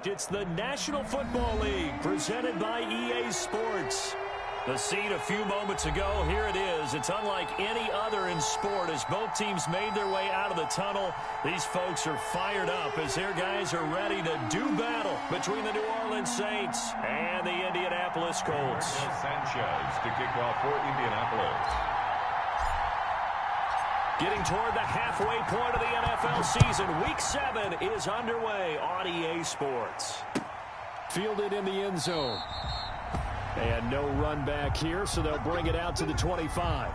It's the National Football League presented by EA Sports. The scene a few moments ago, here it is. It's unlike any other in sport as both teams made their way out of the tunnel. These folks are fired up as their guys are ready to do battle between the New Orleans Saints and the Indianapolis Colts. Sanchez to kick off for Indianapolis. Getting toward the halfway point of the NFL season, Week 7 is underway on EA Sports. Fielded in the end zone. And no run back here, so they'll bring it out to the 25.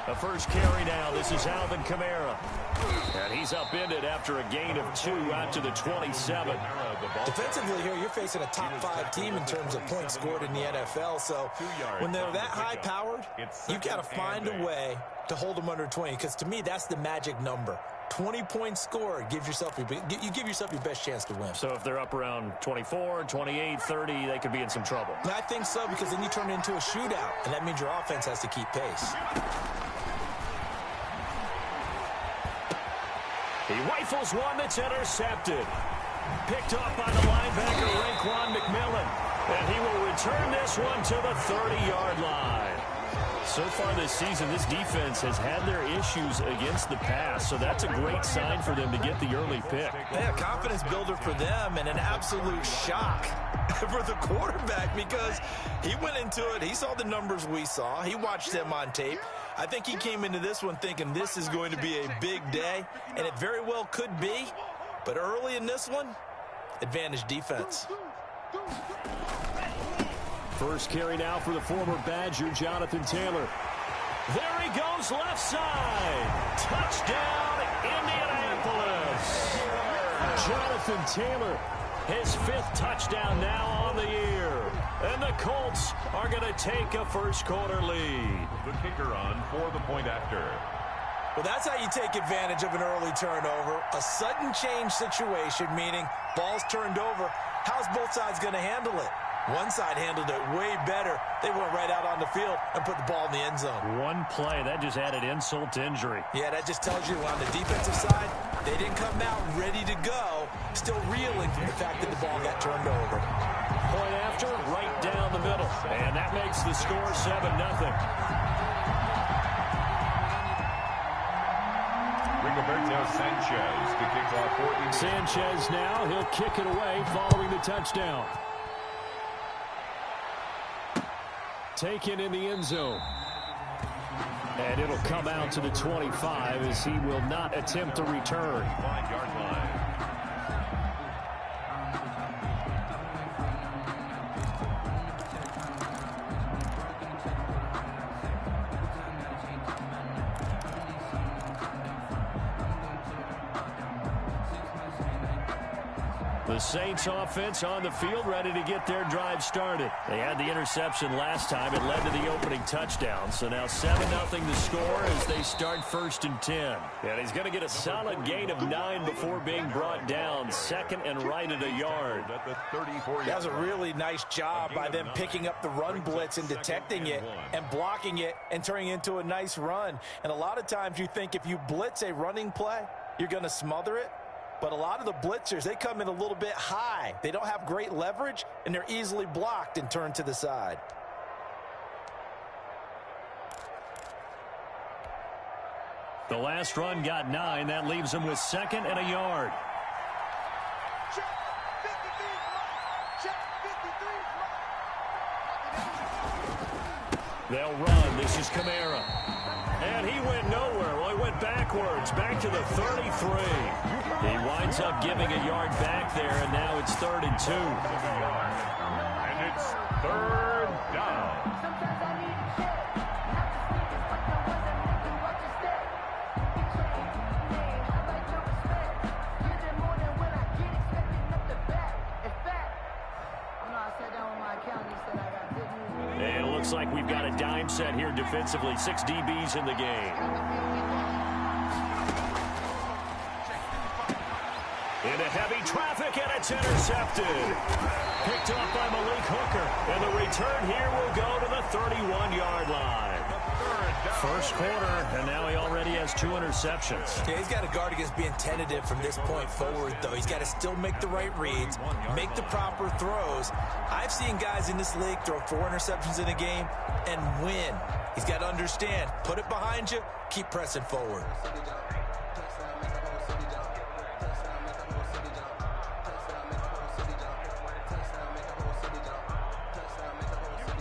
The first carry now, this is Alvin Kamara. And he's upended after a gain of 2 out to the 27. Defensively here, you're facing a top-5 team in terms of points scored in the NFL. So when they're that high-powered, you've got to find a way to hold them under 20. Because to me, that's the magic number. 20 points scored, you give yourself your best chance to win. So if they're up around 24, 28, 30, they could be in some trouble. I think so, because then you turn it into a shootout, and that means your offense has to keep pace. He rifles one that's intercepted. Picked up by the linebacker, Raekwon McMillan. And he will return this one to the 30-yard line. So far this season, this defense has had their issues against the pass, so that's a great sign for them to get the early pick. Yeah, confidence builder for them and an absolute shock for the quarterback because he went into it. He saw the numbers we saw. He watched them on tape. I think he came into this one thinking this is going to be a big day, and it very well could be. But early in this one, advantage defense. First carry now for the former Badger, Jonathan Taylor. There he goes, left side. Touchdown, Indianapolis. Jonathan Taylor, his 5th touchdown now on the year. And the Colts are going to take a first-quarter lead. The kicker on for the point after. Well, that's how you take advantage of an early turnover. A sudden change situation, meaning ball's turned over. How's both sides going to handle it? One side handled it way better. They went right out on the field and put the ball in the end zone. One play, that just added insult to injury. Yeah, that just tells you on the defensive side, they didn't come out ready to go, still reeling from the fact that the ball got turned over. Point after, right down the middle. And that makes the score 7-0. Rigoberto Sanchez to kick off for Indianapolis. Sanchez now, he'll kick it away following the touchdown. Taken in the end zone. And it'll come out to the 25 as he will not attempt to return. 5-yard line. The Saints offense on the field ready to get their drive started. They had the interception last time. It led to the opening touchdown. So now 7-0 to score as they start 1st and 10. And he's going to get a solid gain of 9 before being brought down. Second and right at a yard. That was a really nice job by them picking up the run blitz and detecting it and blocking it and turning it into a nice run. And a lot of times you think if you blitz a running play, you're going to smother it. But a lot of the blitzers, they come in a little bit high. They don't have great leverage, and they're easily blocked and turned to the side. The last run got 9. That leaves them with 2nd and a yard. They'll run. This is Kamara. And he went nowhere. Well, he went backwards, back to the 33. He winds up giving a yard back there, and now it's 3rd and 2. And it's 3rd down. looks like we've got a dime set here defensively. 6 DBs in the game. Into heavy traffic, and it's intercepted. Picked off by Malik Hooker. And the return here will go to the 31-yard line. First quarter, and now he already has 2 interceptions. Yeah, he's got to guard against being tentative from this point forward, though. He's got to still make the right reads, make the proper throws. I've seen guys in this league throw 4 interceptions in a game and win. He's got to understand, put it behind you, keep pressing forward.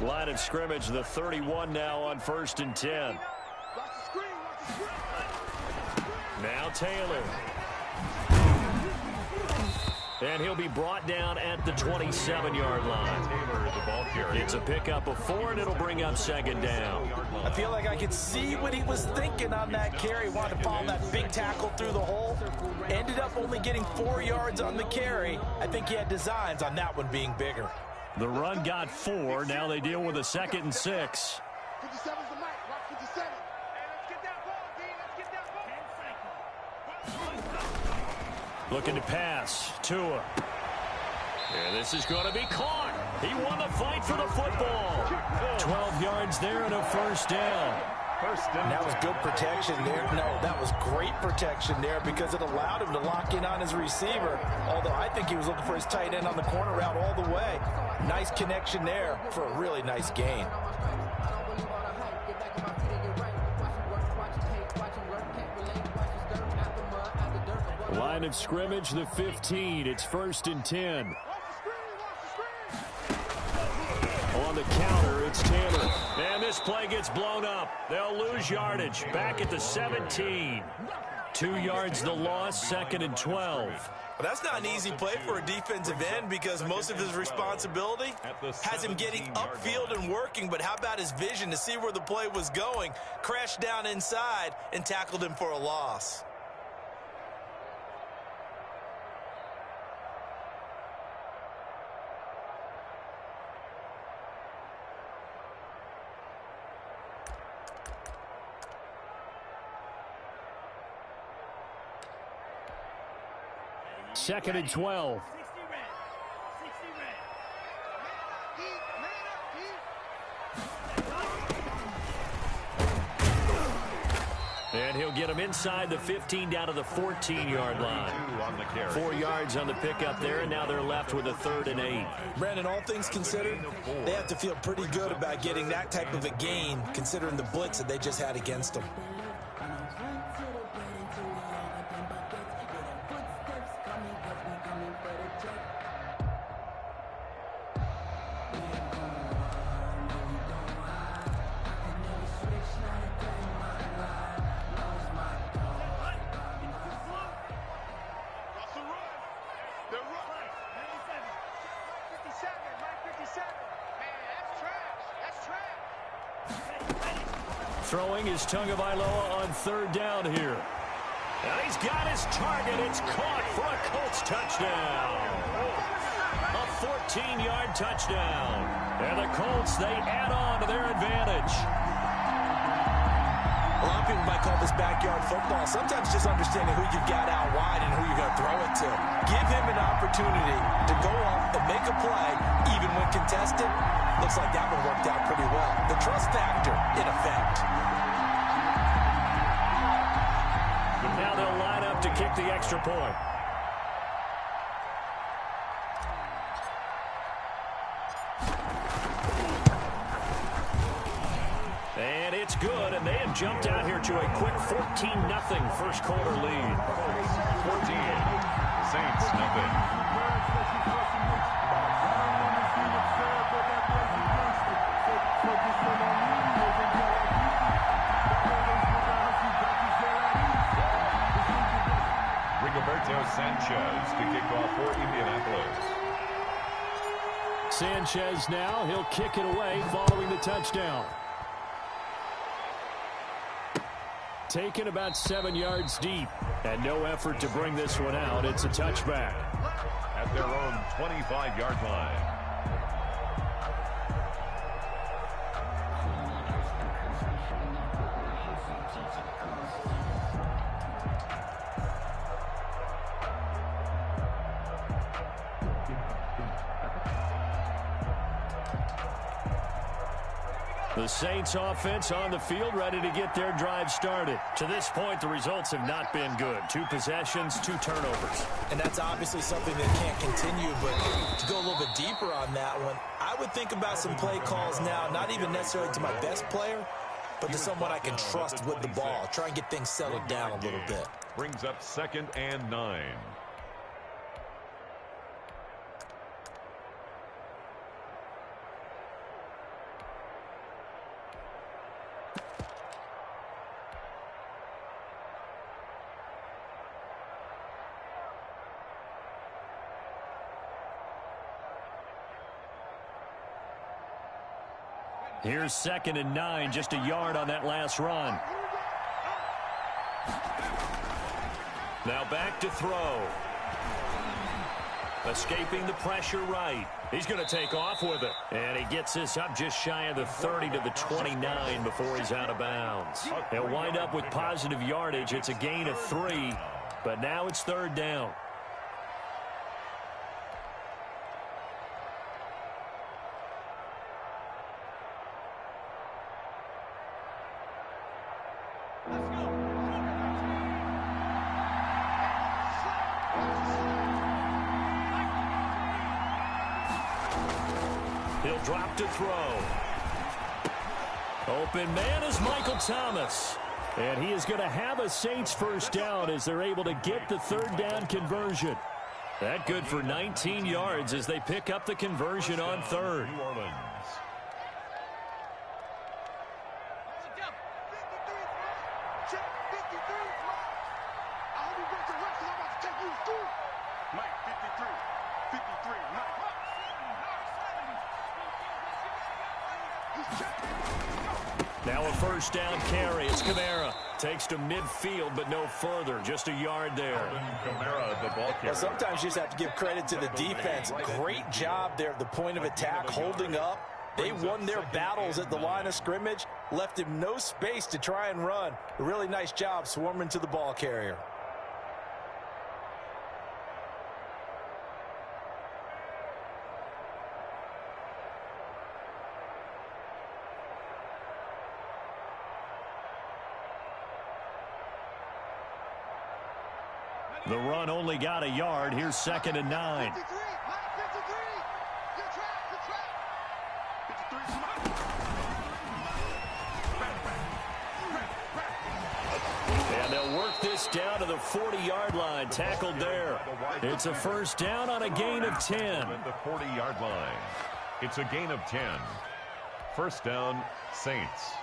Line of scrimmage, the 31 now on 1st and 10. Now Taylor. And he'll be brought down at the 27-yard line. It's a pickup of 4, and it'll bring up 2nd down. I feel like I could see what he was thinking on that carry. He wanted to follow that big tackle through the hole. Ended up only getting 4 yards on the carry. I think he had designs on that one being bigger. The run got 4. Now they deal with a 2nd and 6. 57's the mic. Watch 57. Let's get that ball, D. Let's get that ball. Looking to pass. Tua. And this is going to be caught. He won the fight for the football. 12 yards there and a 1st down. And that was good protection there. No, that was great protection there because it allowed him to lock in on his receiver. Although I think he was looking for his tight end on the corner route all the way. Nice connection there for a really nice gain. Line of scrimmage, the 15. It's 1st and 10. On the counter, it's Taylor. And this play gets blown up. They'll lose yardage. Back at the 17. 2 yards the loss, 2nd and 12. Well, that's not an easy play for a defensive end because most of his responsibility has him getting upfield and working. But how about his vision to see where the play was going? Crashed down inside and tackled him for a loss. Second and 12. And he'll get him inside the 15 down to the 14-yard line. 4 yards on the pickup there, and now they're left with a 3rd and 8. Brandon, all things considered, they have to feel pretty good about getting that type of a gain considering the blitz that they just had against them. Throwing is Tagovailoa on 3rd down here. And he's got his target. It's caught for a Colts touchdown. A 14-yard touchdown. And the Colts, they add on to their advantage. A lot of people might call this backyard football. Sometimes just understanding who you've got out wide and who you're going to throw it to. Give him an opportunity to go up and make a play, even when contested. Looks like that one worked out pretty well. The trust factor in effect. And now they'll line up to kick the extra point. And it's good, and they have jumped out here to a quick 14-0 first quarter lead. 14, Saints nothing. Sanchez to kick off for Indianapolis. Sanchez now, he'll kick it away following the touchdown. Taken about 7 yards deep, and no effort to bring this one out. It's a touchback. At their own 25-yard line. The Saints offense on the field, ready to get their drive started. To this point, the results have not been good. 2 possessions, 2 turnovers. And that's obviously something that can't continue, but to go a little bit deeper on that one, I would think about some play calls now, not even necessarily to my best player, but to someone I can trust with the ball. Try and get things settled down a little bit. Brings up 2nd and 9. Here's 2nd and 9, just a yard on that last run. Now back to throw. Escaping the pressure right. He's going to take off with it. And he gets this up just shy of the 30 to the 29 before he's out of bounds. He'll wind up with positive yardage. It's a gain of 3, but now it's 3rd down. He'll drop to throw. Open man is Michael Thomas. And he is going to have a Saints first down as they're able to get the 3rd down conversion. That good for 19 yards as they pick up the conversion on 3rd. New Orleans. Now a first down carry. It's Kamara. Takes to midfield, but no further. Just a yard there. Kamara, the ball carrier. Well, sometimes you just have to give credit to the defense. Great job there at the point of attack, holding up. They won their battles at the line of scrimmage, left him no space to try and run. A really nice job swarming to the ball carrier. The run only got a yard. Here's 2nd and 9. And they'll work this down to the 40-yard line. Tackled there. It's a first down on a gain of 10. The 40-yard line. It's a gain of 10. First down, Saints.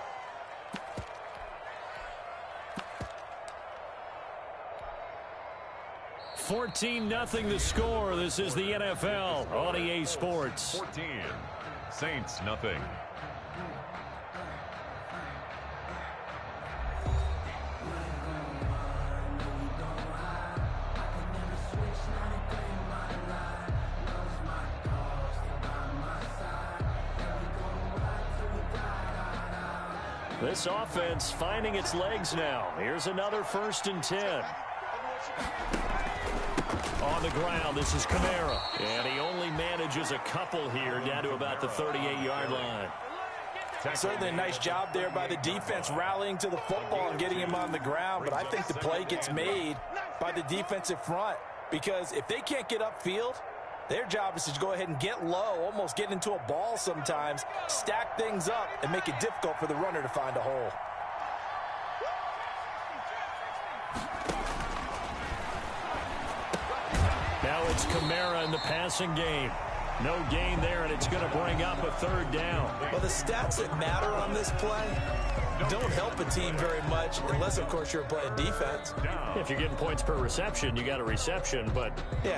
$14-0 the score. This is the NFL on EA Sports. 14. Saints, nothing. This offense finding its legs now. Here's another 1st and 10. On the ground, this is Kamara. And he only manages a couple here, down to about the 38-yard line. Certainly a nice job there by the defense rallying to the football and getting him on the ground. But I think the play gets made by the defensive front, because if they can't get upfield, their job is to go ahead and get low, almost get into a ball sometimes, stack things up, and make it difficult for the runner to find a hole. Now it's Kamara in the passing game. No gain there, and it's going to bring up a 3rd down. Well, the stats that matter on this play don't help a team very much, unless, of course, you're playing defense. If you're getting points per reception, you got a reception, but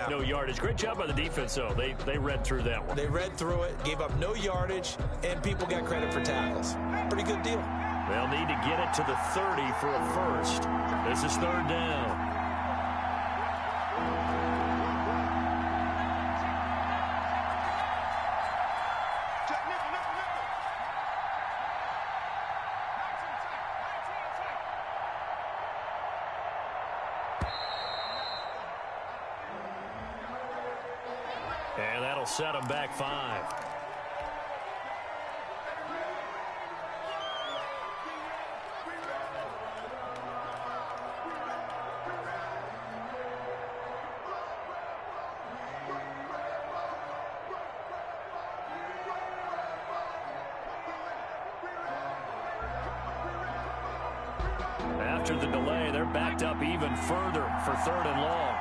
no yardage. Great job by the defense, though. They read through that one. They read through it, gave up no yardage, and people got credit for tackles. Pretty good deal. They'll need to get it to the 30 for a first. This is 3rd down. And that'll set them back 5. After the delay, they're backed up even further for 3rd and long.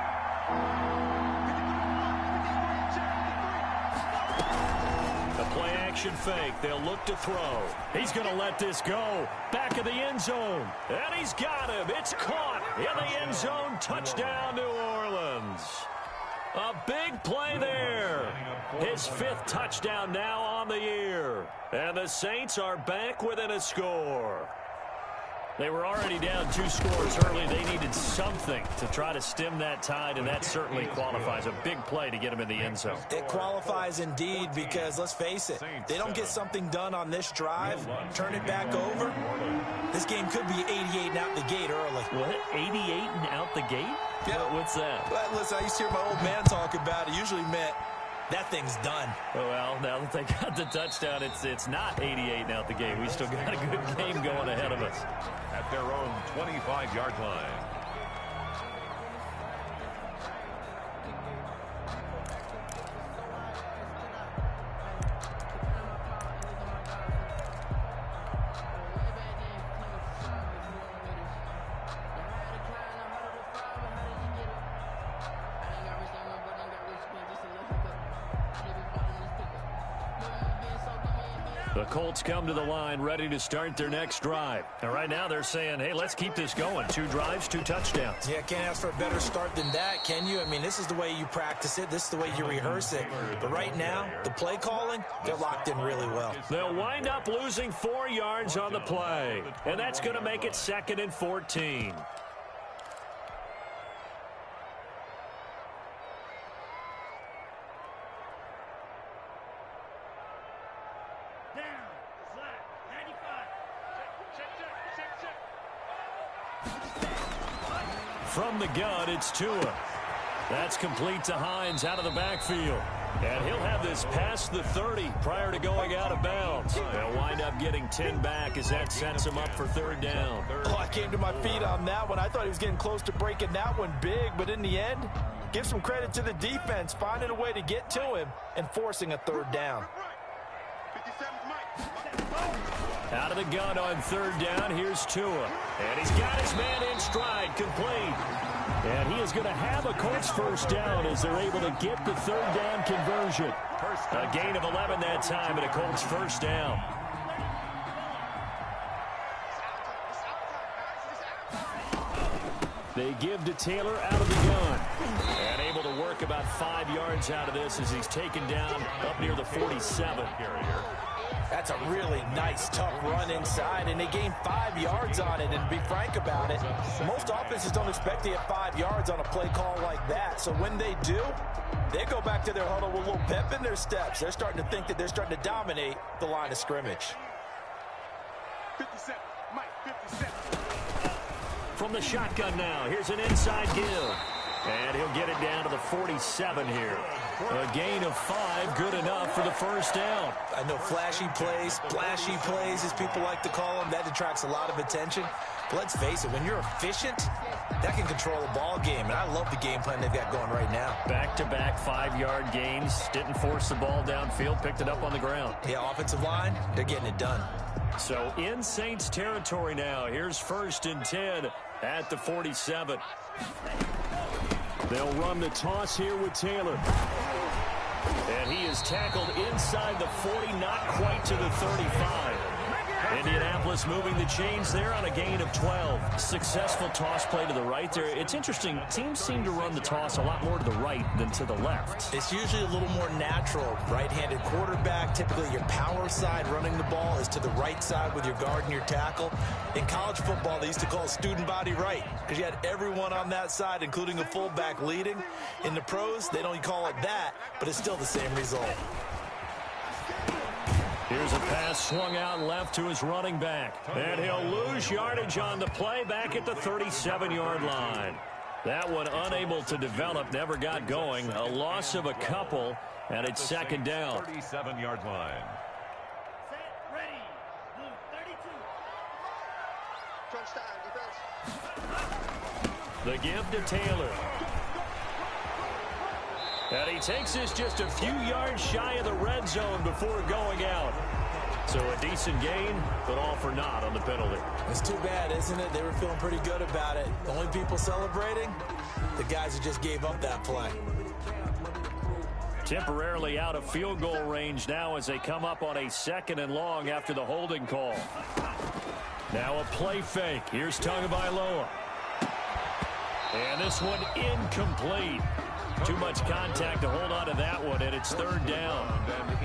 The play action fake. They'll look to throw. He's going to let this go. Back of the end zone. And he's got him. It's caught in the end zone. Touchdown, New Orleans. A big play there. His 5th touchdown now on the year. And the Saints are back within a score. They were already down 2 scores early. They needed something to try to stem that tide, and that certainly qualifies. A big play to get them in the end zone. It qualifies indeed because, let's face it, they don't get something done on this drive, turn it back over, this game could be 88 and out the gate early. What? 88 and out the gate? Yeah. What's that? Well, listen, I used to hear my old man talk about it. Usually meant that thing's done. Well, now that they got the touchdown, it's not 88 and out the gate. We still got a good game going ahead of us. At their own 25-yard line. The Colts come to the line ready to start their next drive. And right now they're saying, hey, let's keep this going. 2 drives, 2 touchdowns. Yeah, can't ask for a better start than that, can you? I mean, this is the way you practice it. This is the way you rehearse it. But right now, the play calling, they're locked in really well. They'll wind up losing 4 yards on the play. And that's going to make it 2nd and 14. From the gun, it's Tua. That's complete to Hines out of the backfield. And he'll have this past the 30 prior to going out of bounds. They'll wind up getting 10 back as that sets him up for 3rd down. Oh, I came to my feet on that one. I thought he was getting close to breaking that one big, but in the end, give some credit to the defense, finding a way to get to him and forcing a 3rd down. Out of the gun on 3rd down, here's Tua. And he's got his man in stride, complete. And he is going to have a Colts 1st down as they're able to get the 3rd down conversion. A gain of 11 that time and a Colts 1st down. They give to Taylor out of the gun. And able to work about 5 yards out of this as he's taken down up near the 47. That's a really nice, tough run inside, and they gained 5 yards on it. And to be frank about it, most offenses don't expect to get 5 yards on a play call like that. So when they do, they go back to their huddle with a little pep in their steps. They're starting to think that they're starting to dominate the line of scrimmage. 57, Mike, 57. From the shotgun now, here's an inside give. And he'll get it down to the 47 here. A gain of 5, good enough for the 1st down. I know flashy plays, splashy plays, as people like to call them, that detracts a lot of attention. But let's face it, when you're efficient, that can control a ball game. And I love the game plan they've got going right now. Back-to-back 5-yard gains. Didn't force the ball downfield, picked it up on the ground. Yeah, offensive line, they're getting it done. So in Saints territory now. Here's 1st and 10 at the 47. They'll run the toss here with Taylor. And he is tackled inside the 40, not quite to the 35. Indianapolis moving the chains there on a gain of 12. Successful toss play to the right there. It's interesting. Teams seem to run the toss a lot more to the right than to the left. It's usually a little more natural. Right-handed quarterback, typically your power side running the ball is to the right side with your guard and your tackle. In college football, they used to call it student body right because you had everyone on that side, including a fullback leading. In the pros, they don't call it that, but it's still the same result. Here's a pass swung out left to his running back. And he'll lose yardage on the play back at the 37-yard line. That one unable to develop, never got going. A loss of a couple, and it's 2nd down. 37-yard line. Set, ready, move, 32. The give to Taylor. And he takes this just a few yards shy of the red zone before going out. So a decent gain, but all off or not on the penalty. It's too bad, isn't it? They were feeling pretty good about it. The only people celebrating, the guys who just gave up that play. Temporarily out of field goal range now as they come up on a 2nd and long after the holding call. Now a play fake. Here's Tagovailoa. And this one incomplete. Too much contact to hold on to that one, and it's 3rd down.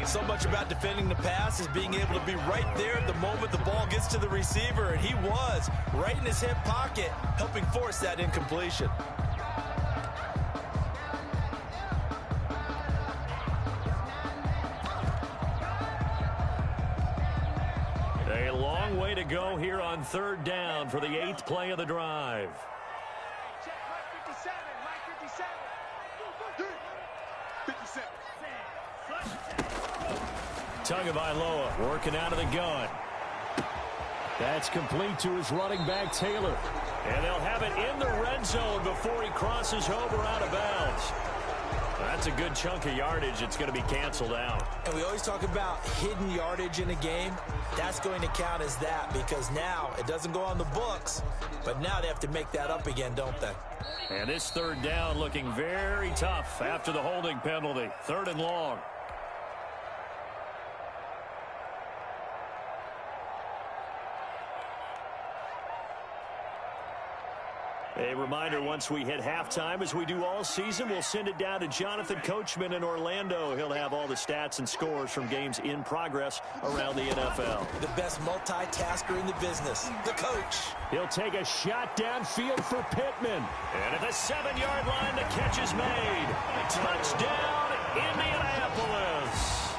So much about defending the pass is being able to be right there at the moment the ball gets to the receiver, and he was right in his hip pocket, helping force that incompletion. A long way to go here on 3rd down for the 8th play of the drive. Check Mike 57, Mike 57. Tagovailoa working out of the gun. That's complete to his running back, Taylor. And they'll have it in the red zone before he crosses over out of bounds. That's a good chunk of yardage. It's going to be canceled out. And we always talk about hidden yardage in a game. That's going to count as that because now it doesn't go on the books, but now they have to make that up again, don't they? And this 3rd down looking very tough after the holding penalty. 3rd and long. A reminder, once we hit halftime, as we do all season, we'll send it down to Jonathan Coachman in Orlando. He'll have all the stats and scores from games in progress around the NFL. The best multitasker in the business, the coach. He'll take a shot downfield for Pittman. And at the 7-yard line, the catch is made. Touchdown, Indianapolis.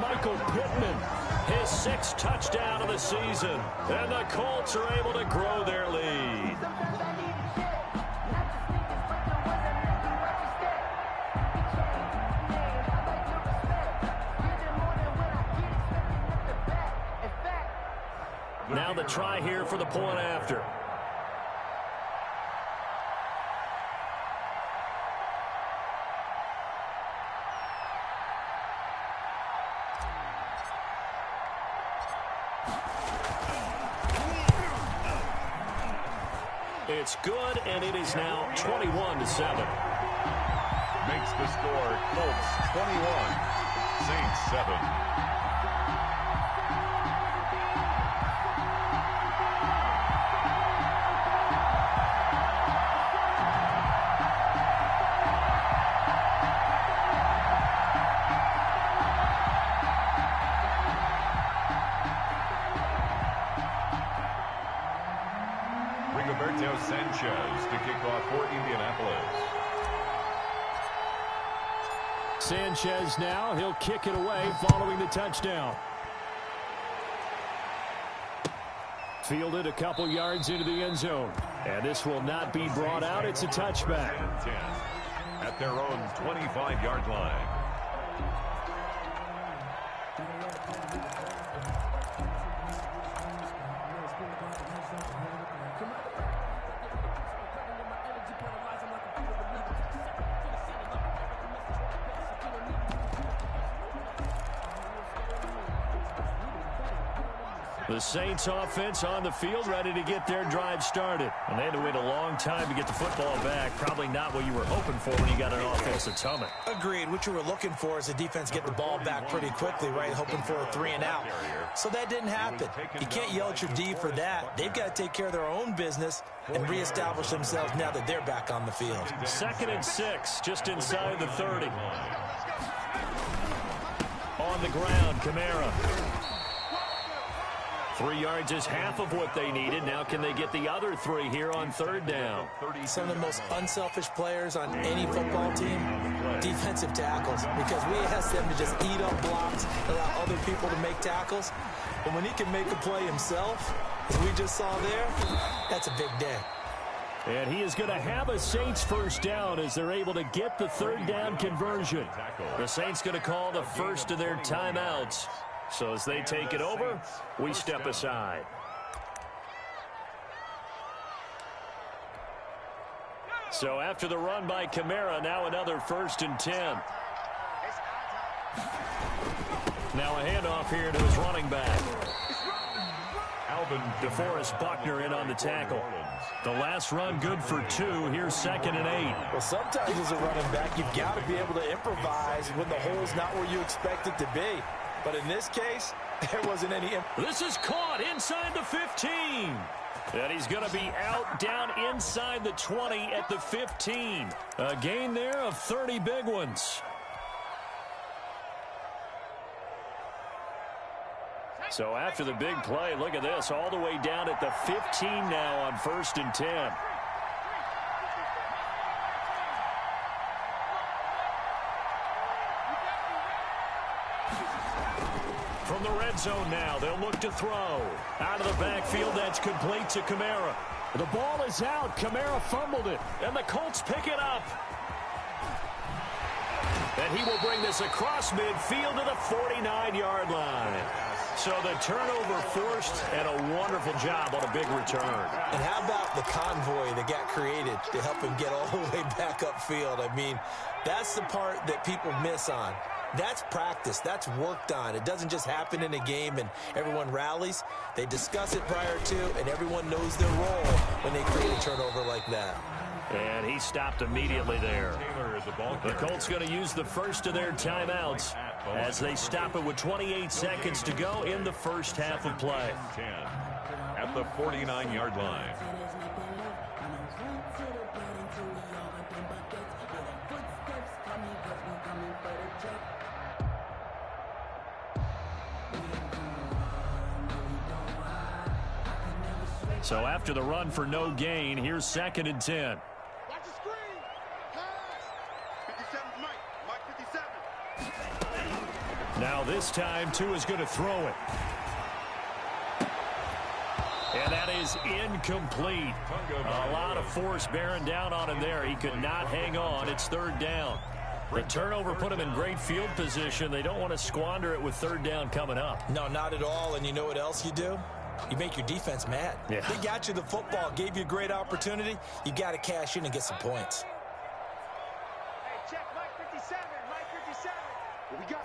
Michael Pittman, his 6th touchdown of the season. And the Colts are able to grow their lead. Now the try here for the point after. It's good, and it is now 21-7. Makes the score Colts 21, Saints 7. Sanchez to kick off for Indianapolis. Sanchez now, he'll kick it away following the touchdown. Fielded a couple yards into the end zone. And this will not be brought out. It's a touchback. 10 at their own 25-yard line. The Saints offense on the field, ready to get their drive started. And they had to wait a long time to get the football back. Probably not what you were hoping for when you got an offense that's humming. Agreed. What you were looking for is the defense get the ball back pretty quickly, right? Hoping for a 3 and out. So that didn't happen. You can't yell at your D for that. They've got to take care of their own business and reestablish themselves now that they're back on the field. 2nd and 6, just inside the 30. On the ground, Kamara. 3 yards is half of what they needed. Now can they get the other 3 here on 3rd down? Some of the most unselfish players on any football team, defensive tackles, because we ask them to just eat up blocks, allow other people to make tackles. But when he can make a play himself, as we just saw there, that's a big day. And he is going to have a Saints 1st down as they're able to get the 3rd down conversion. The Saints going to call the first of their timeouts. So as they take it over, we step aside. So after the run by Kamara, now another 1st and 10. Now a handoff here to his running back. DeForest Buckner in on the tackle. The last run good for 2. Here's 2nd and 8. Well, sometimes as a running back, you've got to be able to improvise when the hole's not where you expect it to be. But in this case, there wasn't any. This is caught inside the 15. And he's going to be out down inside the 20 at the 15. A gain there of 30 big ones. So after the big play, look at this, all the way down at the 15 now on 1st and 10. From the red zone now, they'll look to throw. Out of the backfield, that's complete to Kamara. The ball is out. Kamara fumbled it, and the Colts pick it up. And he will bring this across midfield to the 49-yard line. So the turnover forced, and a wonderful job on a big return. And how about the convoy that got created to help him get all the way back upfield? I mean, that's the part that people miss on. That's practice. That's worked on. It doesn't just happen in a game and everyone rallies. They discuss it prior to, and everyone knows their role when they create a turnover like that. And he stopped immediately there. The Colts going to use the first of their timeouts as they stop it with 28 seconds to go in the first half of play. At the 49-yard line. So after the run for no gain, here's 2nd and 10. Watch the screen. Pass. 57 Mike. Mike 57. Now this time, Tua is going to throw it. And that is incomplete. A lot of force bearing down on him there. He could not hang on. It's 3rd down. The turnover put him in great field position. They don't want to squander it with 3rd down coming up. No, not at all. And you know what else you do? You make your defense mad. Yeah. They got you the football, gave you a great opportunity. You got to cash in and get some points. Hey, check Mike 57. Mike 57. We got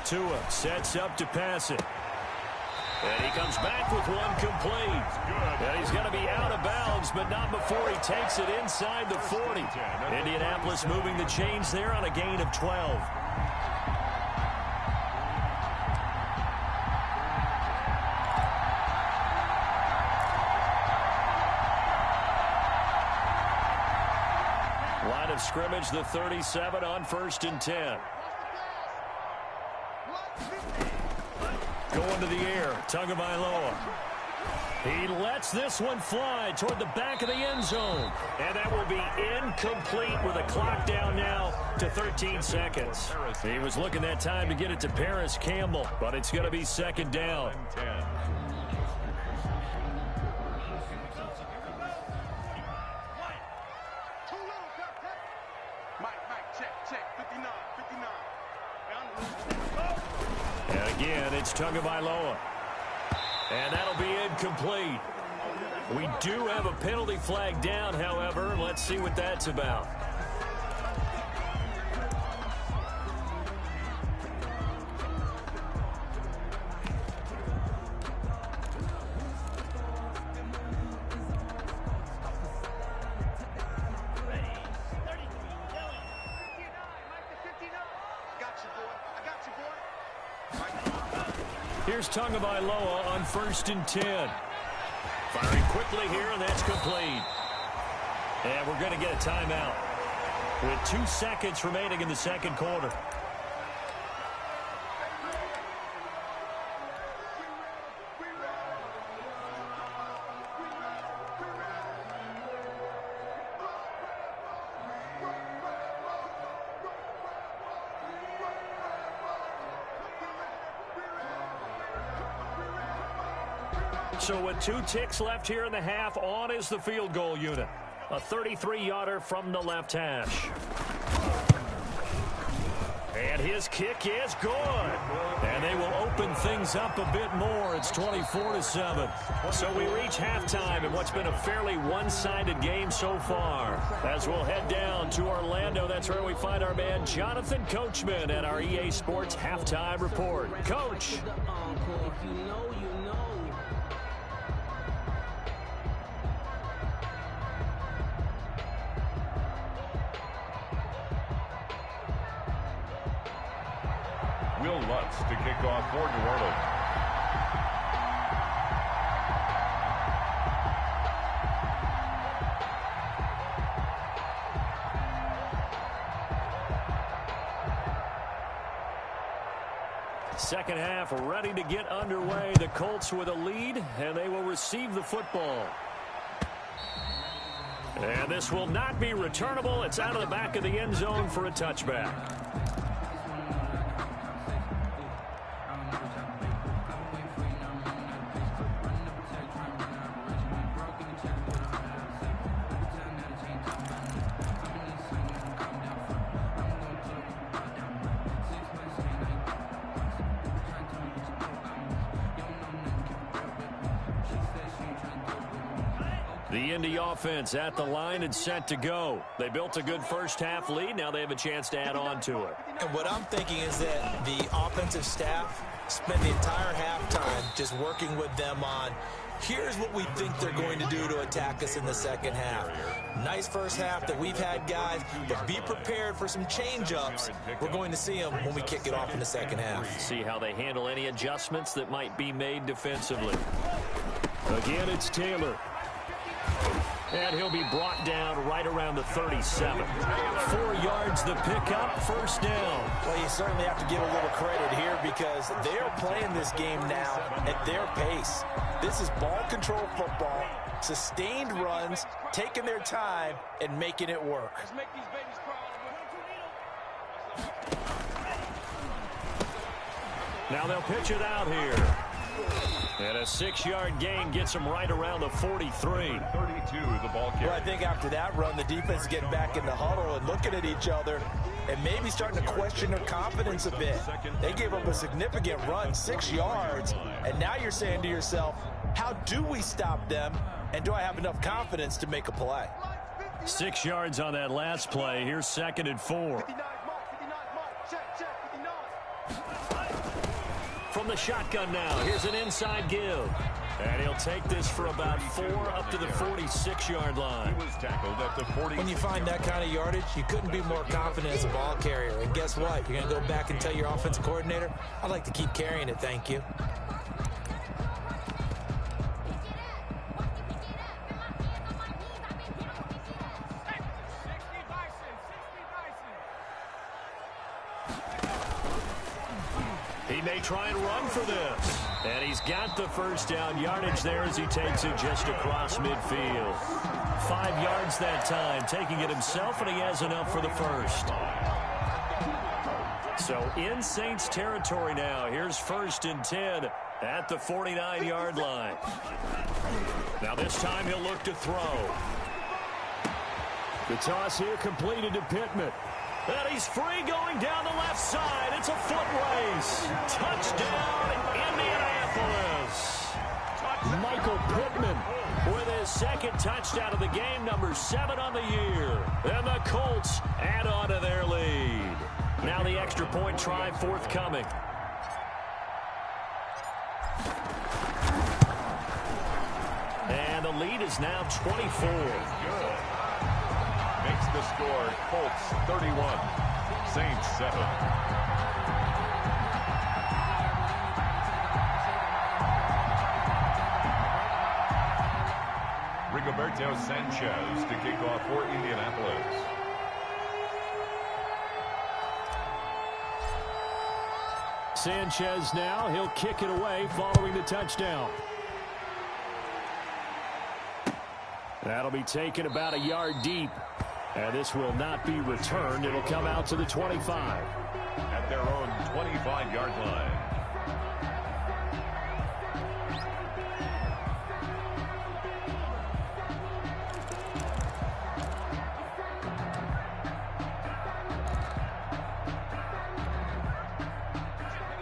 Tua sets up to pass it. And he comes back with one complete. And he's going to be out of bounds, but not before he takes it inside the 40. Indianapolis moving the chains there on a gain of 12. Line of scrimmage, the 37 on 1st and 10. Going to the air, Tagovailoa. He lets this one fly toward the back of the end zone. And that will be incomplete with a clock down now to 13 seconds. He was looking that time to get it to Paris Campbell, but it's going to be 2nd down. And again, it's Tagovailoa. And that'll be incomplete. We do have a penalty flag down, however. Let's see what that's about. Here's Tagovailoa on 1st and 10. Firing quickly here, and that's complete. And we're going to get a timeout with 2 seconds remaining in the 2nd quarter. So with 2 ticks left here in the half, on is the field goal unit. A 33-yarder from the left hash. And his kick is good. And they will open things up a bit more. It's 24-7. So we reach halftime in what's been a fairly one-sided game so far. As we'll head down to Orlando, that's where we find our man Jonathan Coachman at our EA Sports Halftime Report. Coach. Will Lutz to kick off for New Orleans. Second half ready to get underway. The Colts with a lead, and they will receive the football. And this will not be returnable. It's out of the back of the end zone for a touchback. The Indy offense at the line and set to go. They built a good first half lead. Now they have a chance to add on to it. And what I'm thinking is that the offensive staff spent the entire halftime just working with them on, here's what we think they're going to do to attack us in the second half. Nice first half that we've had, guys, but be prepared for some change-ups. We're going to see them when we kick it off in the second half. See how they handle any adjustments that might be made defensively. Again, it's Taylor. And he'll be brought down right around the 37. 4 yards the pickup, first down. Well, you certainly have to give a little credit here because they're playing this game now at their pace. This is ball control football, sustained runs, taking their time, and making it work. Let's make these babies crawl. Now they'll pitch it out here. And a 6-yard gain gets him right around the 43. 32, the ball carrier. Well, I think after that run, the defense is getting back in the huddle and looking at each other and maybe starting to question their confidence a bit. They gave up a significant run, 6 yards, and now you're saying to yourself, how do we stop them, and do I have enough confidence to make a play? 6 yards on that last play. Here's 2nd and 4. 59 mark, check, 59. From the shotgun now, here's an inside give. And he'll take this for about 4 up to the 46-yard line. He was tackled at the 40. When you find that kind of yardage, you couldn't be more confident as a ball carrier. And guess what? You're going to go back and tell your offensive coordinator, I'd like to keep carrying it, thank you. He may try and run for this. And he's got the first down yardage there as he takes it just across midfield. 5 yards that time, taking it himself, and he has enough for the first. So in Saints territory now. Here's 1st and 10 at the 49-yard line. Now this time he'll look to throw. The toss here completed to Pittman. And he's free going down the left side. It's a foot race. Touchdown, Indianapolis. Michael Pittman with his 2nd touchdown of the game, number 7 on the year. And the Colts add on to their lead. Now the extra point try forthcoming. And the lead is now 24. Makes the score Colts 31, Saints 7. Rigoberto Sanchez to kick off for Indianapolis. Sanchez now, he'll kick it away following the touchdown. That'll be taken about a yard deep. And this will not be returned. It'll come out to the 25. At their own 25-yard line.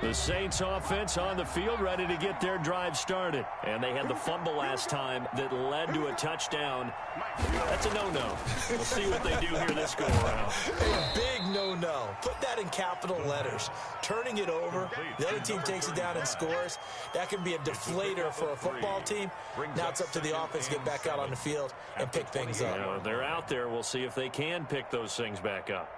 The Saints offense on the field ready to get their drive started. And they had the fumble last time that led to a touchdown. That's a no-no. We'll see what they do here this go-around. A big no-no. Put that in capital letters. Turning it over, the other team takes it down and scores. That can be a deflator for a football team. Now it's up to the offense to get back out on the field and pick things up. You know, they're out there. We'll see if they can pick those things back up.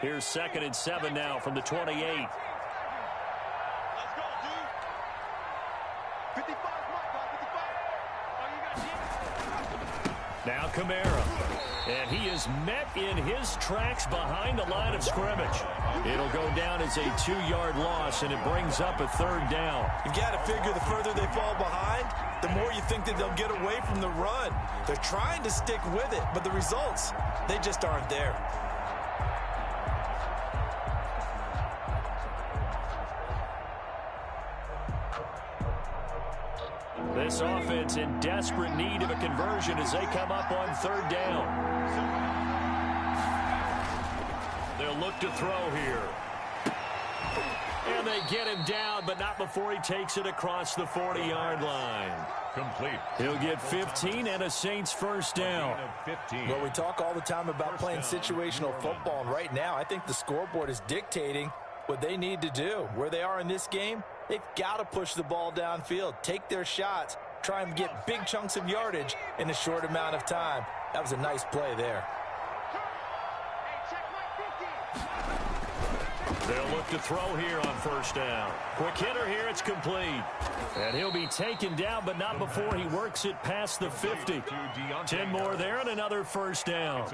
Here's 2nd and 7 now from the 28. Let's go, dude. 55, Mike, 55. Now Kamara. And he is met in his tracks behind the line of scrimmage. It'll go down as a 2-yard loss, and it brings up a 3rd down. You've got to figure the further they fall behind, the more you think that they'll get away from the run. They're trying to stick with it, but the results, they just aren't there. This offense in desperate need of a conversion as they come up on 3rd down. They'll look to throw here. And they get him down, but not before he takes it across the 40-yard line. Complete. He'll get 15 and a Saints 1st down. Well, we talk all the time about playing situational football, and right now I think the scoreboard is dictating what they need to do. Where they are in this game, they've got to push the ball downfield, take their shots, try and get big chunks of yardage in a short amount of time. That was a nice play there. They'll look to throw here on 1st down. Quick hitter here, it's complete. And he'll be taken down, but not before he works it past the 50. 10 more there and another 1st down.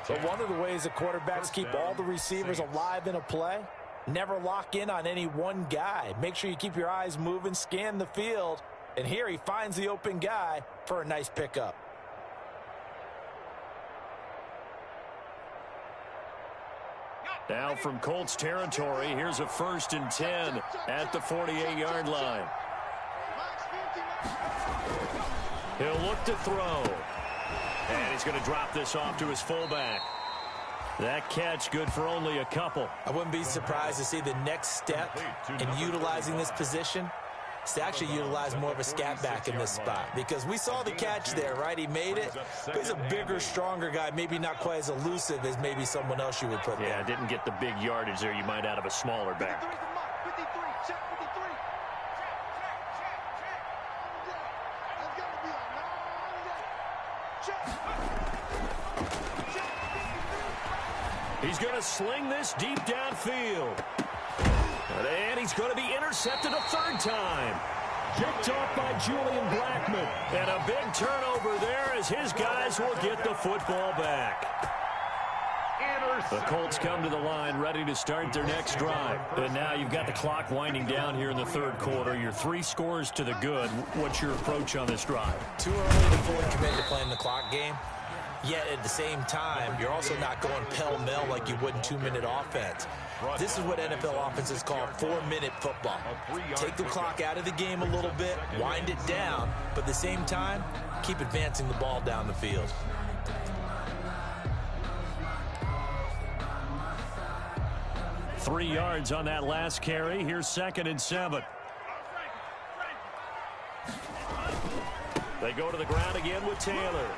But one of the ways that quarterbacks keep all the receivers alive in a play, never lock in on any one guy. Make sure you keep your eyes moving, scan the field, and here he finds the open guy for a nice pickup. Now from Colts territory, here's a 1st and 10 at the 48-yard line. He'll look to throw. And he's going to drop this off to his fullback. That catch good for only a couple. I wouldn't be surprised to see the next step in utilizing this position is to actually utilize more of a scat back in this spot, because we saw the catch there, right? He made it, but he's a bigger, stronger guy, maybe not quite as elusive as maybe someone else you would put there. Yeah, didn't get the big yardage there you might out of a smaller back. 53, check 53. That's got to be a 9. He's going to sling this deep downfield. And he's going to be intercepted a 3rd time. Picked off by Julian Blackmon. And a big turnover there as his guys will get the football back. The Colts come to the line ready to start their next drive. And now you've got the clock winding down here in the 3rd quarter. You're 3 scores to the good. What's your approach on this drive? Too early to fully commit to playing the clock game. Yet at the same time, you're also not going pell-mell like you would in 2-minute offense. This is what NFL offenses call 4-minute football. Take the clock out of the game a little bit, wind it down, but at the same time, keep advancing the ball down the field. Three yards on that last carry. Here's 2nd and 7. They go to the ground again with Taylor.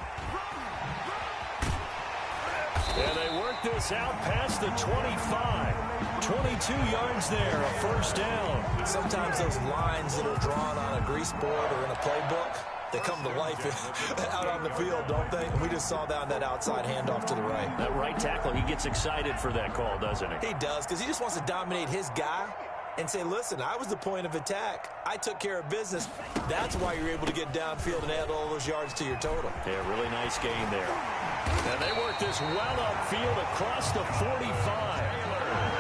And they work this out past the 25. 22 yards there, a 1st down. Sometimes those lines that are drawn on a grease board or in a playbook, they come to life out on the field, don't they? We just saw down that outside handoff to the right. That right tackle, he gets excited for that call, doesn't he? He does, because he just wants to dominate his guy and say, listen, I was the point of attack. I took care of business. That's why you're able to get downfield and add all those yards to your total. Yeah, really nice game there. And they work this well upfield across the 45.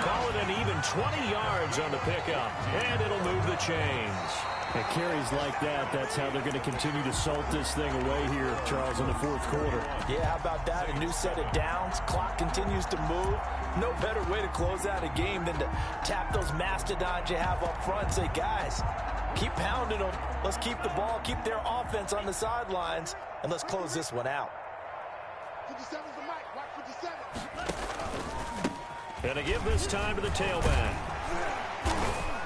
Call it an even 20 yards on the pickup, and it'll move the chains. At carries like that, that's how they're going to continue to salt this thing away here, Charles, in the 4th quarter. Yeah, how about that? A new set of downs. Clock continues to move. No better way to close out a game than to tap those mastodons you have up front and say, guys, keep pounding them. Let's keep the ball, keep their offense on the sidelines, and let's close this one out. 57's the mic. Watch 57. And to give this time to the tailback.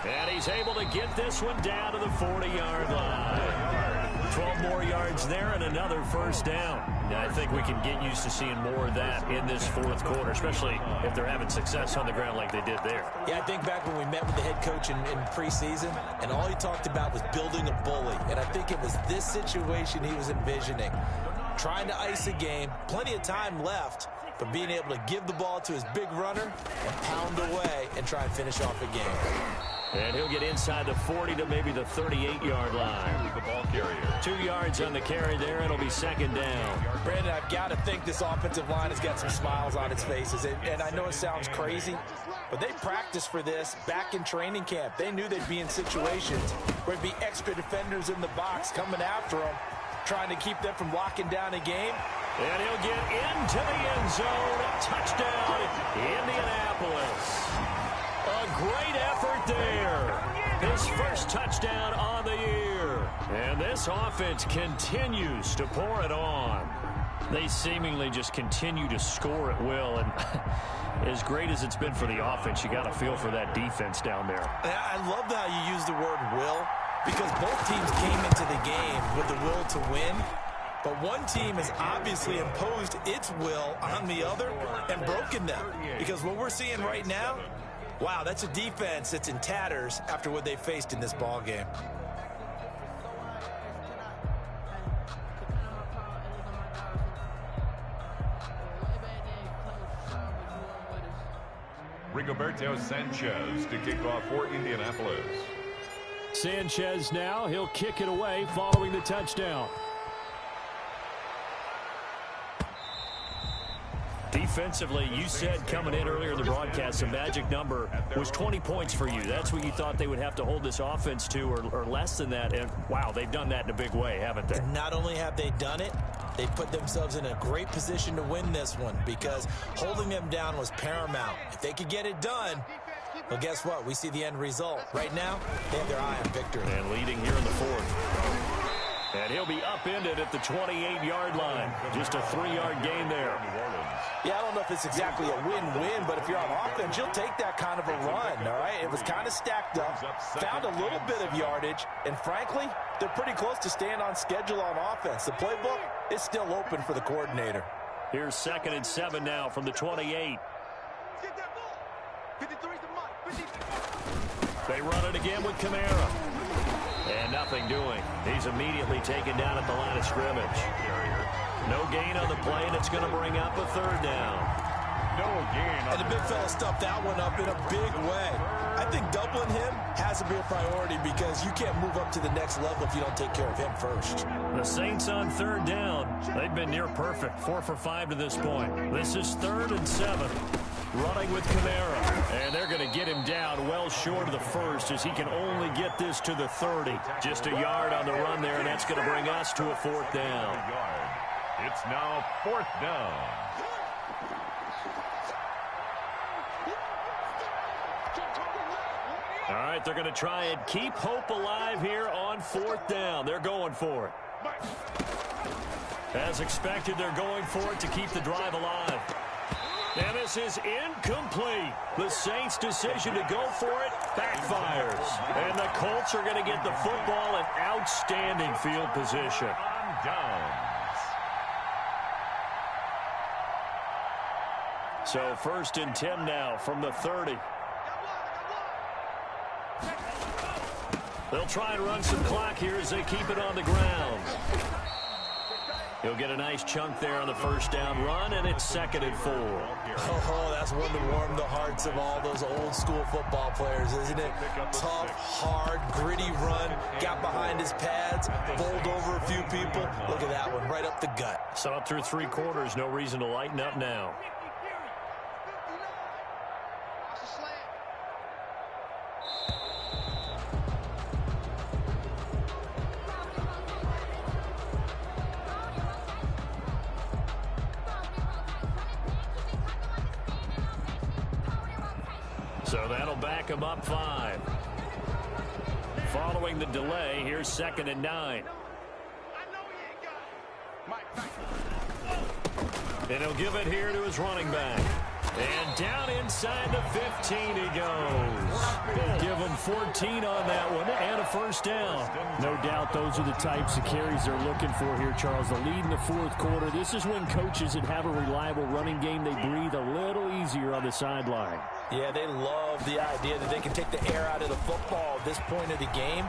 And he's able to get this one down to the 40-yard line. 12 more yards there and another 1st down. Now, I think we can get used to seeing more of that in this 4th quarter, especially if they're having success on the ground like they did there. Yeah, I think back when we met with the head coach in preseason, and all he talked about was building a bully. And I think it was this situation he was envisioning. Trying to ice a game, plenty of time left, but being able to give the ball to his big runner and pound away and try and finish off a game. And he'll get inside the 40 to maybe the 38-yard line. The ball carrier. 2 yards on the carry there. It'll be second down. Brandon, I've got to think this offensive line has got some smiles on its faces. And I know it sounds crazy, but they practiced for this back in training camp. They knew they'd be in situations where there'd be extra defenders in the box coming after them, trying to keep them from locking down a game. And he'll get into the end zone. Touchdown, Indianapolis. A great effort there. His first touchdown on the year. And this offense continues to pour it on. They seemingly just continue to score at will. And as great as it's been for the offense, you got to feel for that defense down there. I love how you use the word will, because both teams came into the game with the will to win. But one team has obviously imposed its will on the other and broken them. Because what we're seeing right now, wow, that's a defense that's in tatters after what they faced in this ball game. Rigoberto Sanchez to kick off for Indianapolis. Sanchez now, he'll kick it away following the touchdown. Defensively, you said coming in earlier in the broadcast, the magic number was 20 points for you. That's what you thought they would have to hold this offense to, or less than that. And, wow, they've done that in a big way, haven't they? And not only have they done it, they put themselves in a great position to win this one, because holding them down was paramount. If they could get it done, well, guess what? We see the end result. Right now, they have their eye on victory. And leading here in the fourth. And he'll be upended at the 28-yard line. Just a 3-yard gain there. Yeah, I don't know if it's exactly a win-win, but if you're on offense, you'll take that kind of a run, all right? It was kind of stacked up, found a little bit of yardage, and frankly, they're pretty close to staying on schedule on offense. The playbook is still open for the coordinator. Here's 2nd and 7 now from the 28. They run it again with Kamara. And nothing doing. He's immediately taken down at the line of scrimmage. No gain on the play, and it's going to bring up a 3rd down. No gain. And the big fella stuffed that one up in a big way. I think doubling him has to be a priority, because you can't move up to the next level if you don't take care of him first. The Saints on 3rd down. They've been near perfect, 4 for 5 to this point. This is 3rd and 7. Running with Kamara. And they're going to get him down well short of the 1st, as he can only get this to the 30. Just a yard on the run there, and that's going to bring us to a 4th down. It's now 4th down. All right, they're going to try and keep hope alive here on 4th down. They're going for it. As expected, they're going for it to keep the drive alive. And this is incomplete. The Saints' decision to go for it backfires. And the Colts are going to get the football in outstanding field position. On downs. So 1st and 10 now from the 30. They'll try and run some clock here as they keep it on the ground. He'll get a nice chunk there on the 1st down run, and it's 2nd and 4. Oh, that's one to warm the hearts of all those old-school football players, isn't it? Tough, hard, gritty run, got behind his pads, bowled over a few people. Look at that one, right up the gut. Saw it through 3 quarters, no reason to lighten up now. So that'll back him up 5. Following the delay, here's 2nd and 9. And he'll give it here to his running back. And down inside the 15 he goes. Give him 14 on that one and a 1st down. No doubt those are the types of carries they're looking for here, Charles. The lead in the 4th quarter. This is when coaches that have a reliable running game, they breathe a little easier on the sideline. Yeah, they love the idea that they can take the air out of the football at this point of the game.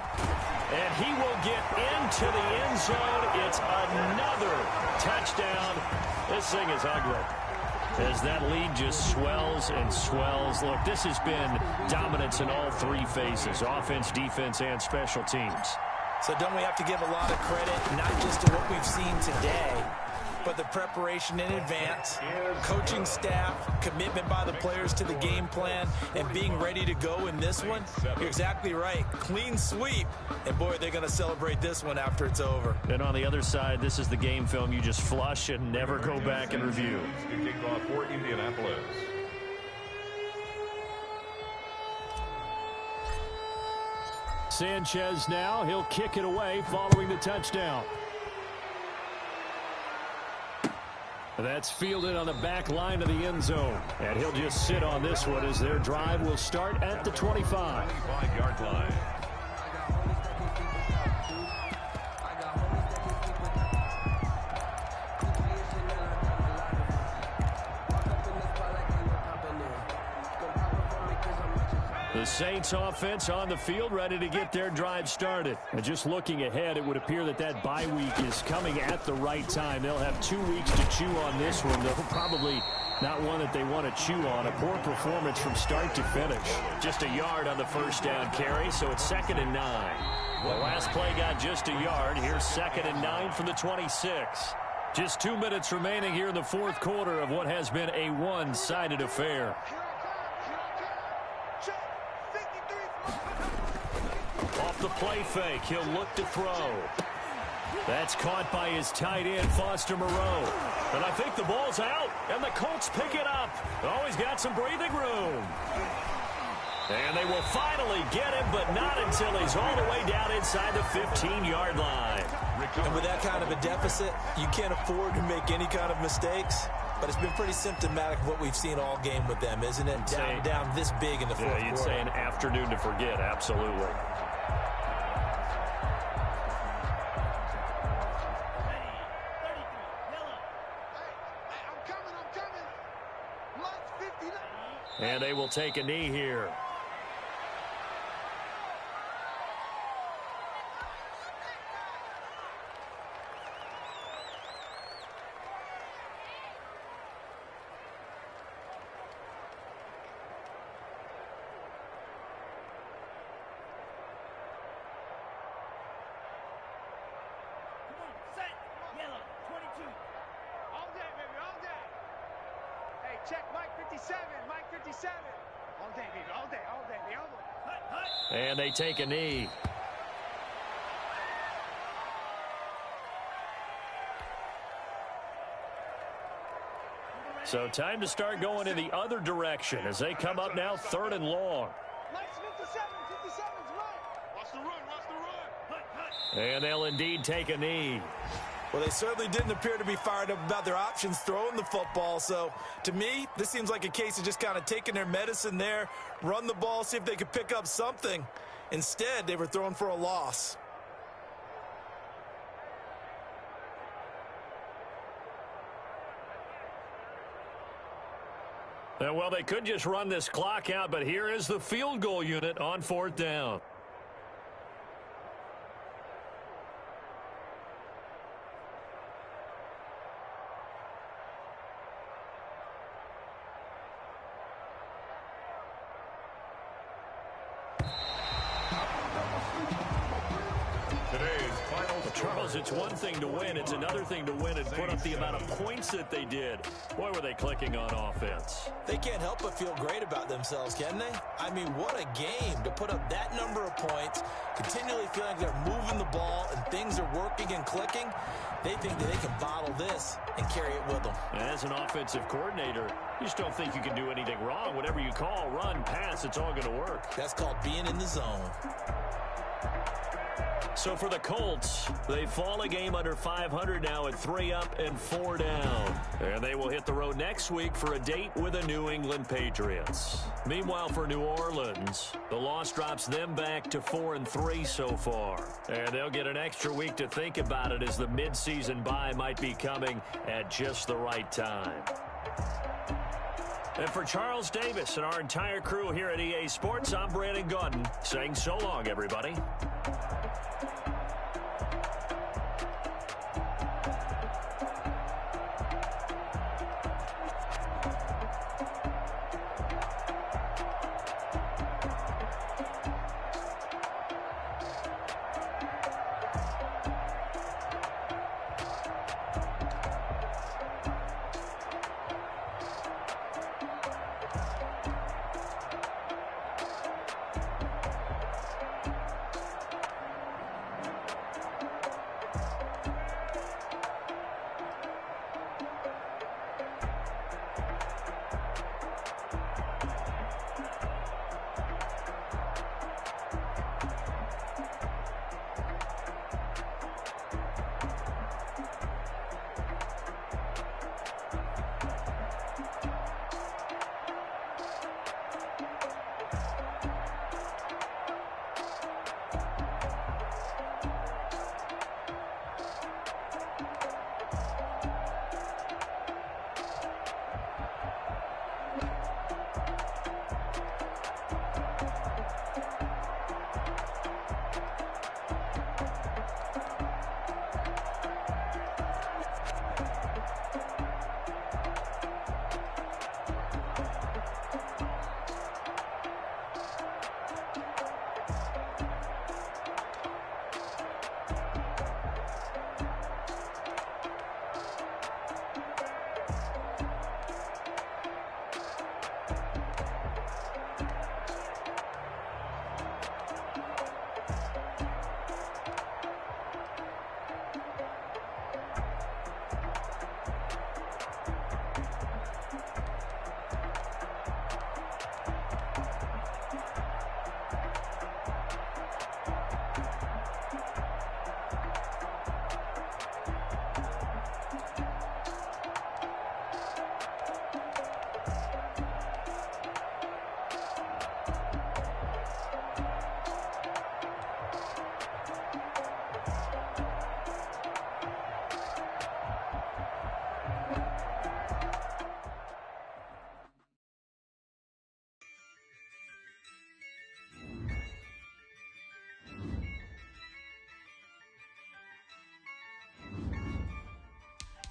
And he will get into the end zone. It's another touchdown. This thing is ugly. as that lead just swells and swells. Look, this has been dominance in all three phases, offense, defense, and special teams. So don't we have to give a lot of credit, not just to what we've seen today, but the preparation in advance, coaching staff, commitment by the players to the game plan, and being ready to go in this one? You're exactly right. Clean sweep. And, boy, they're going to celebrate this one after it's over. And on the other side, this is the game film you just flush and never go back and review. To kick off for Indianapolis. Sanchez now. He'll kick it away following the touchdown. That's fielded on the back line of the end zone. And he'll just sit on this one as their drive will start at the 25. 25-yard line. The Saints offense on the field ready to get their drive started. And just looking ahead, it would appear that that bye week is coming at the right time. They'll have 2 weeks to chew on this one. They'll probably not one that they want to chew on. A poor performance from start to finish. Just a yard on the first down carry, so it's 2nd and 9. The last play got just a yard. Here's 2nd and 9 from the 26. Just 2 minutes remaining here in the fourth quarter of what has been a one-sided affair. Off the play fake, he'll look to throw. That's caught by his tight end, Foster Moreau. And I think the ball's out, and the Colts pick it up. Oh, he's got some breathing room. And they will finally get him, but not until he's all the way down inside the 15-yard line. And with that kind of a deficit, you can't afford to make any kind of mistakes. But it's been pretty symptomatic of what we've seen all game with them, isn't it? Down this big in the fourth quarter. You'd say an afternoon to forget, absolutely. And they will take a knee here. Check Mike 57, Mike 57. All day, baby, all day, all day, the elbow. And they take a knee. So time to start going in the other direction as they come up now 3rd and long. Mike's 57, 57's right. Watch the run, watch the run. And they'll indeed take a knee. Well, they certainly didn't appear to be fired up about their options throwing the football. So, to me, this seems like a case of just kind of taking their medicine there, run the ball, see if they could pick up something. Instead, they were throwing for a loss. Well, they could just run this clock out, but here is the field goal unit on 4th down. Charles, it's one thing to win. It's another thing to win and put up the amount of points that they did. Boy, were they clicking on offense. They can't help but feel great about themselves, can they? I mean, what a game to put up that number of points, continually feeling like they're moving the ball and things are working and clicking. They think that they can bottle this and carry it with them. As an offensive coordinator, you just don't think you can do anything wrong. Whatever you call, run, pass, it's all going to work. That's called being in the zone. So for the Colts, they fall a game under 500 now at 3 up and 4 down. And they will hit the road next week for a date with the New England Patriots. Meanwhile, for New Orleans, the loss drops them back to 4-3 so far. And they'll get an extra week to think about it as the midseason bye might be coming at just the right time. And for Charles Davis and our entire crew here at EA Sports, I'm Brandon Gaudin saying so long, everybody.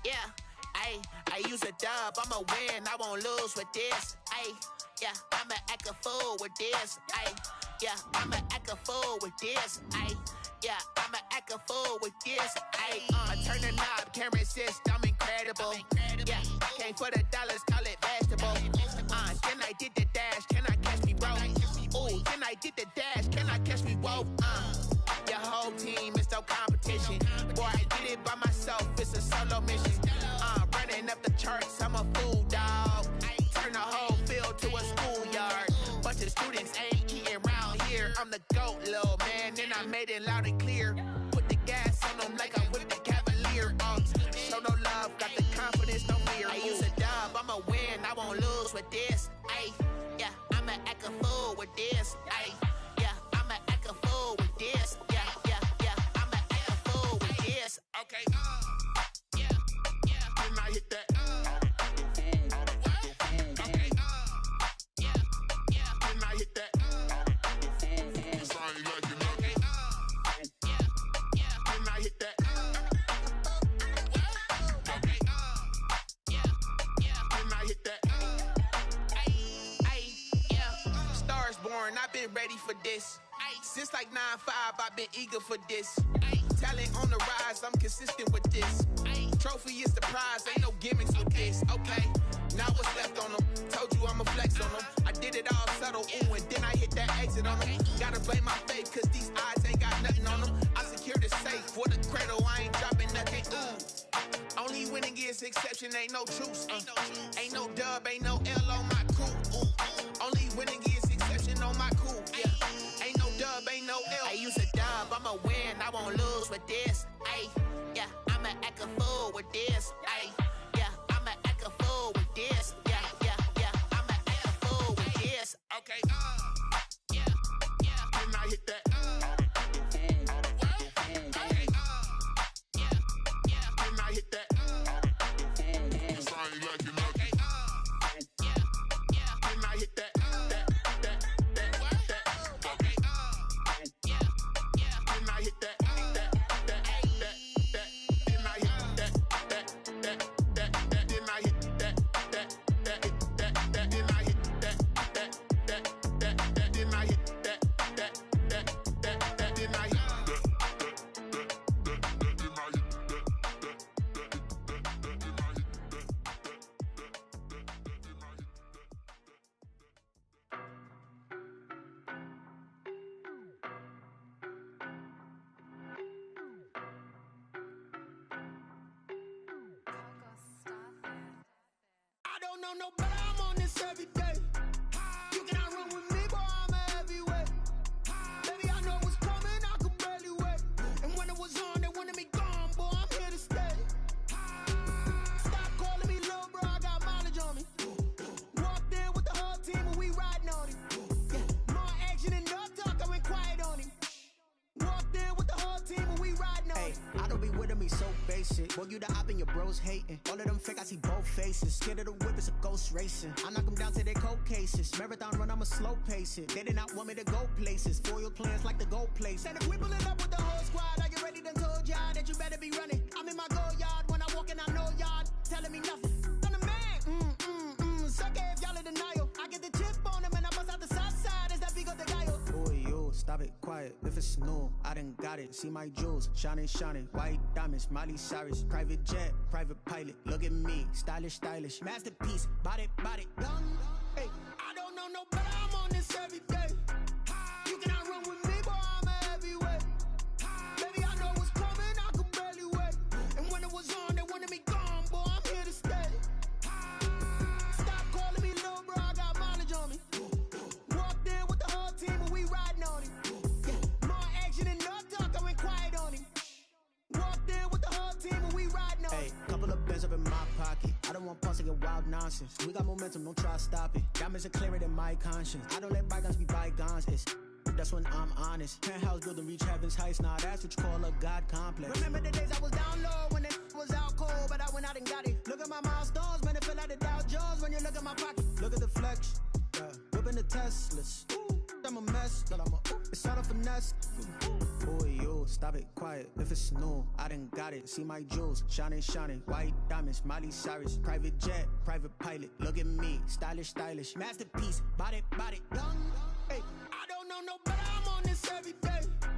Yeah, I use a dub, I'ma win, I won't lose with this. Yeah, I'ma act a fool with this. Yeah, I'ma act a fool with this. Yeah, I'ma act a fool with this. I turn the knob, can't resist, I'm incredible. Yeah, came for the dollars, call it vegetable. Then I did the dash, can I catch me, bro? Ooh, then I did the dash, can I catch me, whoa? Your whole team is no competition. Boy, I did it by myself, it's a solo mission. Running up the charts, I'm a fool, dog. Turn the whole field to a schoolyard. Bunch of students ain't eating round here. I'm the GOAT, little man, and I made it loud and clear. Put the gas on them like I'm with the Cavalier. Show no love, got the confidence, no fear. I use a dub, I'ma win, I won't lose with this. Yeah, I'ma act a fool with this. Yeah, I'ma act a fool with this. Yeah, I'ma act a fool with this. Okay, yeah, then I hit that. I've been ready for this. Since like 9-5, I've been eager for this. Talent on the rise, I'm consistent with this. Trophy is the prize, ain't no gimmicks with this. Okay, now what's left on them? Told you I'ma flex on them. I did it all subtle, ooh, and then I hit that exit on them. Gotta blame my faith, cause these eyes ain't got nothing on them. I secured the safe for the cradle, I ain't dropping nothing, ooh. Only winning is exception, ain't no truce. Ain't no dub, ain't no L on my crew. Only winning is exception on my crew. Yeah, ain't no dub, ain't no L. I use a dub, I'ma win, I won't lose with this. Yeah, I'ma act a fool with this. Yeah, I'ma act a fool with this. Yeah, I'ma act a fool with this. Okay, yeah, then I hit that. Okay, yeah, then I hit that. No, but I'm on this every day. You cannot run with me, boy, I'm a heavyweight. Baby, I know what's coming, I could barely wait. And when it was on, they wanted me gone, boy, I'm here to stay. Stop calling me little bro, I got mileage on me. Walked in with the whole team and we riding on him. Yeah, more action and no talk, I went quiet on him. Walked in with the whole team and we riding on him. I don't be with him, he's so basic. Boy, you the op and your bros hating. All of them fake, I see both faces. Scared of the whip, it's a ghost racing. I knock them down to their cold cases. Marathon run, I'ma slow pace it. They did not want me to go places. Foil plans like the gold place. And if we pulling up with the whole squad, I get ready, done told y'all that you better be running. I'm in my go yard, when I walk in, I know y'all telling me nothing. I'm the man, suck it if y'all in denial. I get the chip on them and I bust out the south side, is that big of the guy? Boy, yo, stop it, quiet. If it's new, I done got it. See my jewels, shining, white diamonds, Miley Cyrus, private jet, private pilot. Look at me, stylish, masterpiece, body, young. Hey, I don't know no better, I'm on this every day. You cannot run with me, boy, I'm a heavyweight. Baby, I know what's coming, I could barely wait. And when it was on, they wanted me gone, boy, I'm here to stay. Stop calling me little bro, I got mileage on me. Walked in with the whole team and we riding on him. Yeah, more action and no talk, I went quiet on him. Walked in with the whole team and we riding on him. Hey, couple of bands up in my pocket. I don't want pulse to get wild nonsense. We got momentum, don't try to stop it. Diamonds are clearer than my conscience. I don't let bygones be bygones. That's when I'm honest. Penthouse building, reach heaven's heights. Nah, that's what you call a God complex. Remember the days I was down low when it was out cold, but I went out and got it. Look at my milestones, man, it feel like the Dow Jones when you look at my pocket. Look at the flex, yeah. Whipping the Teslas. I'm a mess. Girl, I'm a it's all a finesse. Boy, you stop it, quiet. If it's new, I done got it. See my jewels, shining, shining. White diamonds, Miley Cyrus. Private jet, private pilot. Look at me, stylish, stylish. Masterpiece, body, young. Hey, I don't know no better. I'm on this every day.